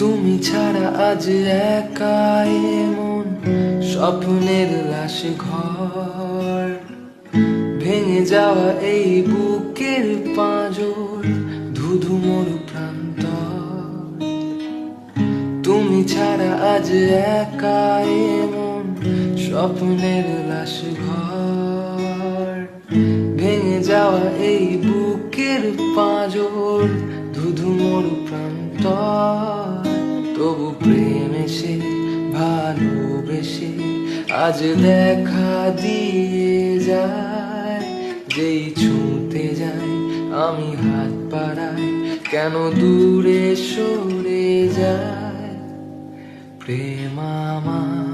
তুমি ছাড়া আজ একা এমন স্বপ্নের লাশ ঘর, ভেঙে যাওয়া এই বুকের পাঁজর, ধুধু মরু প্রান্ত। তুমি ছাড়া আজ একা এমন স্বপ্নের লাশ ঘর, ভেঙে যাওয়া এই বুকের পাঁজর, ধুধু মরু প্রান্ত। তবু প্রেম এসে ভালোবেসে আজ দেখা দিয়ে যায়। যেই ছুঁতে যাই আমি হাত বাড়াই, কেন দূরে সরে যায়। প্রেম আমার